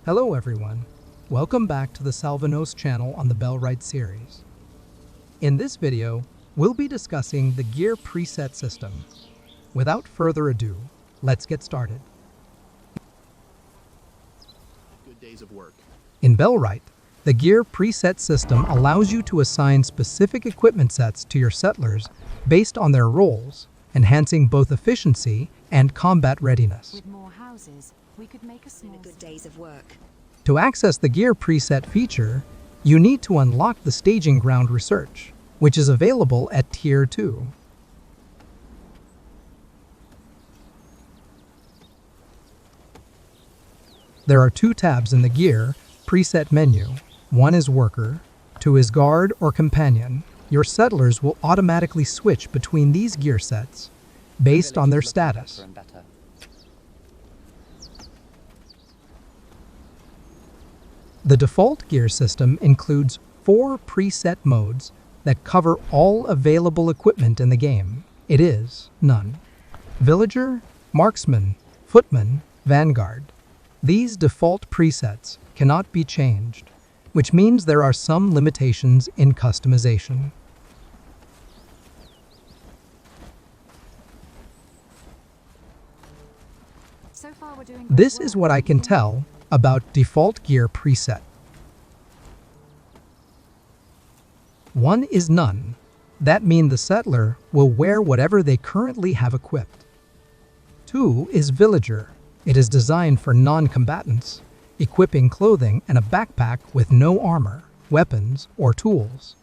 Hello everyone, welcome back to the Salvanose channel on the Bellwright series. In this video, we'll be discussing the gear preset system. Without further ado, let's get started. Good days of work. In Bellwright, the gear preset system allows you to assign specific equipment sets to your settlers based on their roles, enhancing both efficiency and combat readiness. With more houses, we could make a small Good days of work. To access the gear preset feature, you need to unlock the staging ground research, which is available at Tier 2. There are two tabs in the gear preset menu. One is Worker, two is Guard or Companion. Your settlers will automatically switch between these gear sets based on their status. The default gear system includes 4 preset modes that cover all available equipment in the game. It is None, Villager, Marksman, Footman, Vanguard. These default presets cannot be changed, which means there are some limitations in customization. So far we're doing This is what I can tell about default gear preset. 1 is None. That means the settler will wear whatever they currently have equipped. 2 is Villager. It is designed for non-combatants, equipping clothing and a backpack with no armor, weapons, or tools.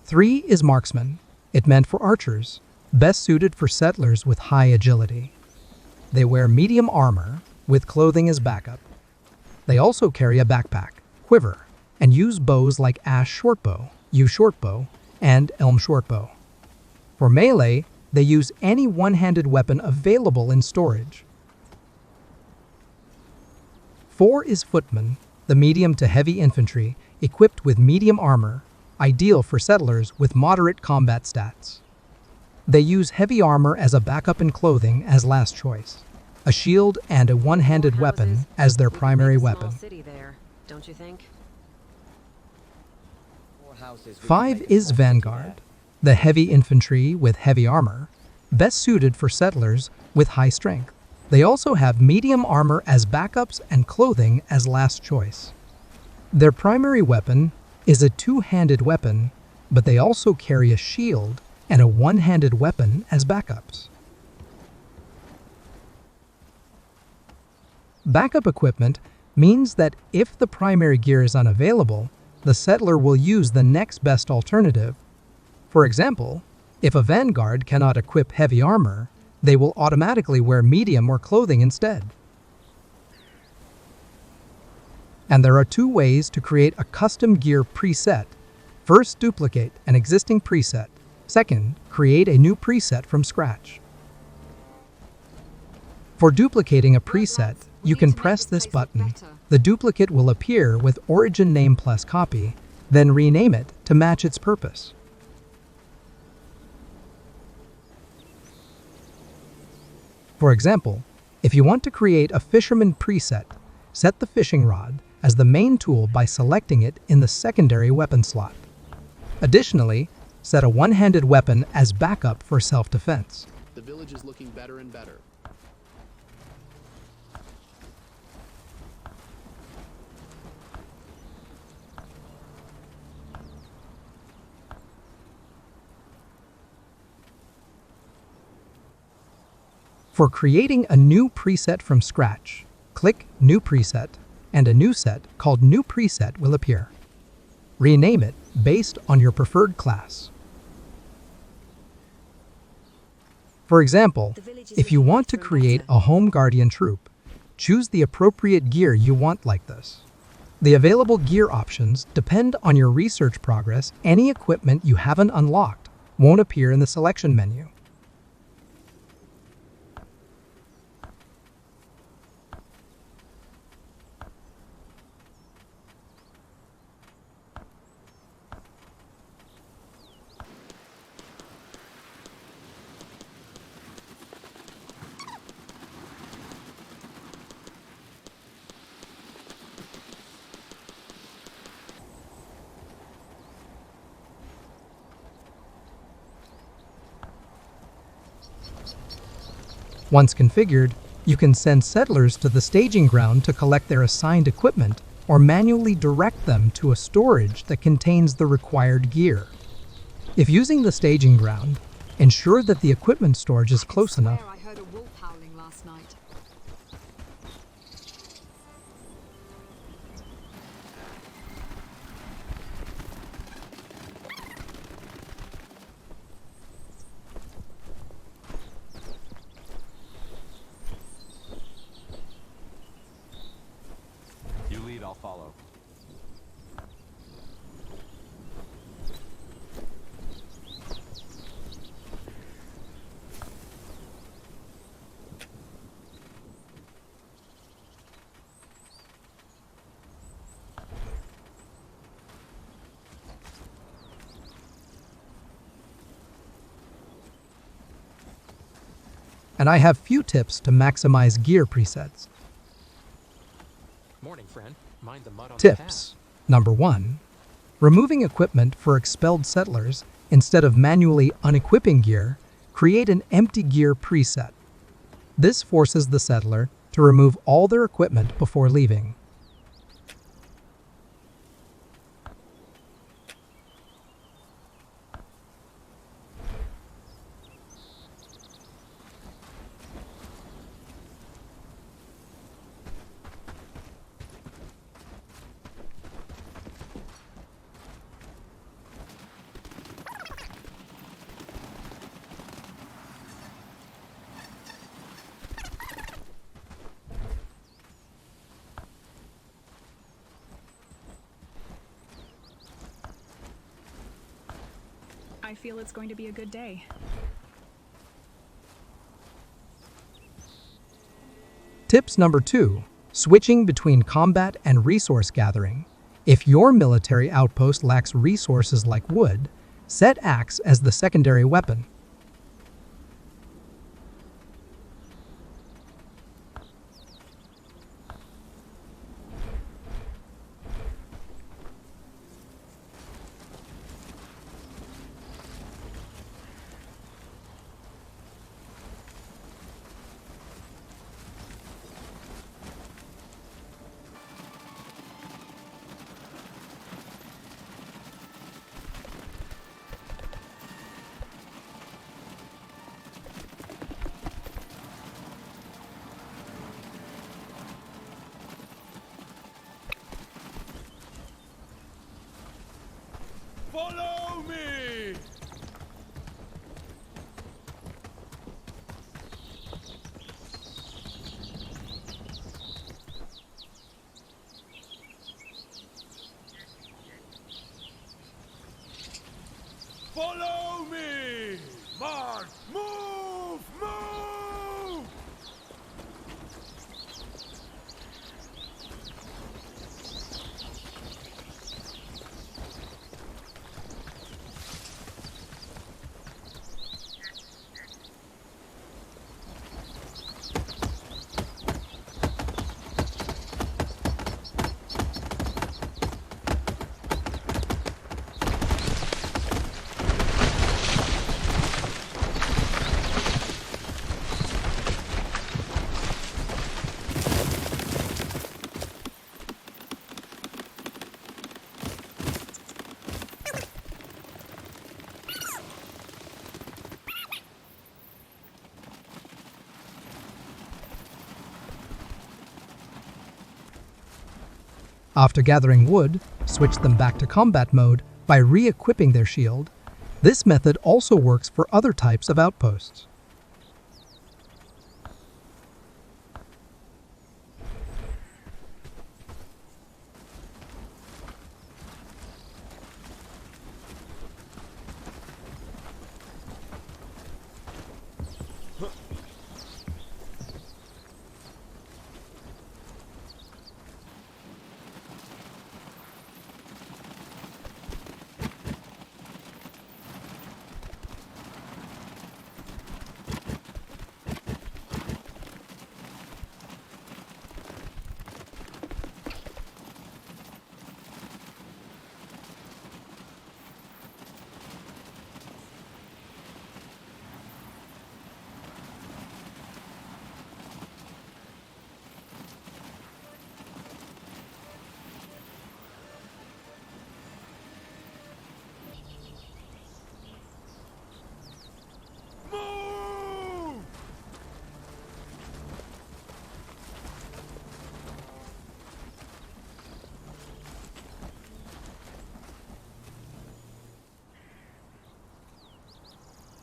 3 is Marksman. It meant for archers, best suited for settlers with high agility. They wear medium armor with clothing as backup. They also carry a backpack, quiver, and use bows like Ash Shortbow, Yew Shortbow, and Elm Shortbow. For melee, they use any one-handed weapon available in storage. 4 is Footman, the medium to heavy infantry equipped with medium armor, ideal for settlers with moderate combat stats. They use heavy armor as a backup and clothing as last choice, a shield and a one-handed weapon as their primary weapon. There, don't you think? 5 is Vanguard, the heavy infantry with heavy armor, best suited for settlers with high strength. They also have medium armor as backups and clothing as last choice. Their primary weapon is a two-handed weapon, but they also carry a shield and a one-handed weapon as backups. Backup equipment means that if the primary gear is unavailable, the settler will use the next best alternative. For example, if a Vanguard cannot equip heavy armor, they will automatically wear medium or clothing instead. And there are 2 ways to create a custom gear preset. First, duplicate an existing preset. Second, create a new preset from scratch. For duplicating a preset, you can press this button. The duplicate will appear with origin name plus copy, then rename it to match its purpose. For example, if you want to create a fisherman preset, set the fishing rod as the main tool by selecting it in the secondary weapon slot. Additionally, set a one-handed weapon as backup for self-defense. The village is looking better and better. For creating a new preset from scratch, click New Preset, and a new set called New Preset will appear. Rename it based on your preferred class. For example, if you want to create a Home Guardian troop, choose the appropriate gear you want like this. The available gear options depend on your research progress. Any equipment you haven't unlocked won't appear in the selection menu. Once configured, you can send settlers to the staging ground to collect their assigned equipment or manually direct them to a storage that contains the required gear. If using the staging ground, ensure that the equipment storage is close enough. I heard a wolf howling last night. You lead, I'll follow. And I have few tips to maximize gear presets. Morning, friend. Mind the mud on the path. Tips. Number 1. Removing equipment for expelled settlers instead of manually unequipping gear, create an empty gear preset. This forces the settler to remove all their equipment before leaving. I feel it's going to be a good day. Tips number 2. Switching between combat and resource gathering. If your military outpost lacks resources like wood, set axe as the secondary weapon. Follow me! Follow me! March! Move! Move! After gathering wood, switch them back to combat mode by re-equipping their shield. This method also works for other types of outposts.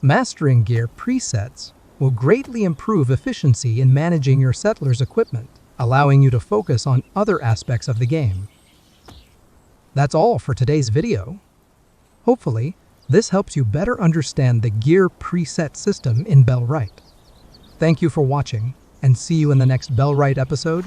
Mastering gear presets will greatly improve efficiency in managing your settler's equipment, allowing you to focus on other aspects of the game. That's all for today's video. Hopefully, this helps you better understand the gear preset system in Bellwright. Thank you for watching, and see you in the next Bellwright episode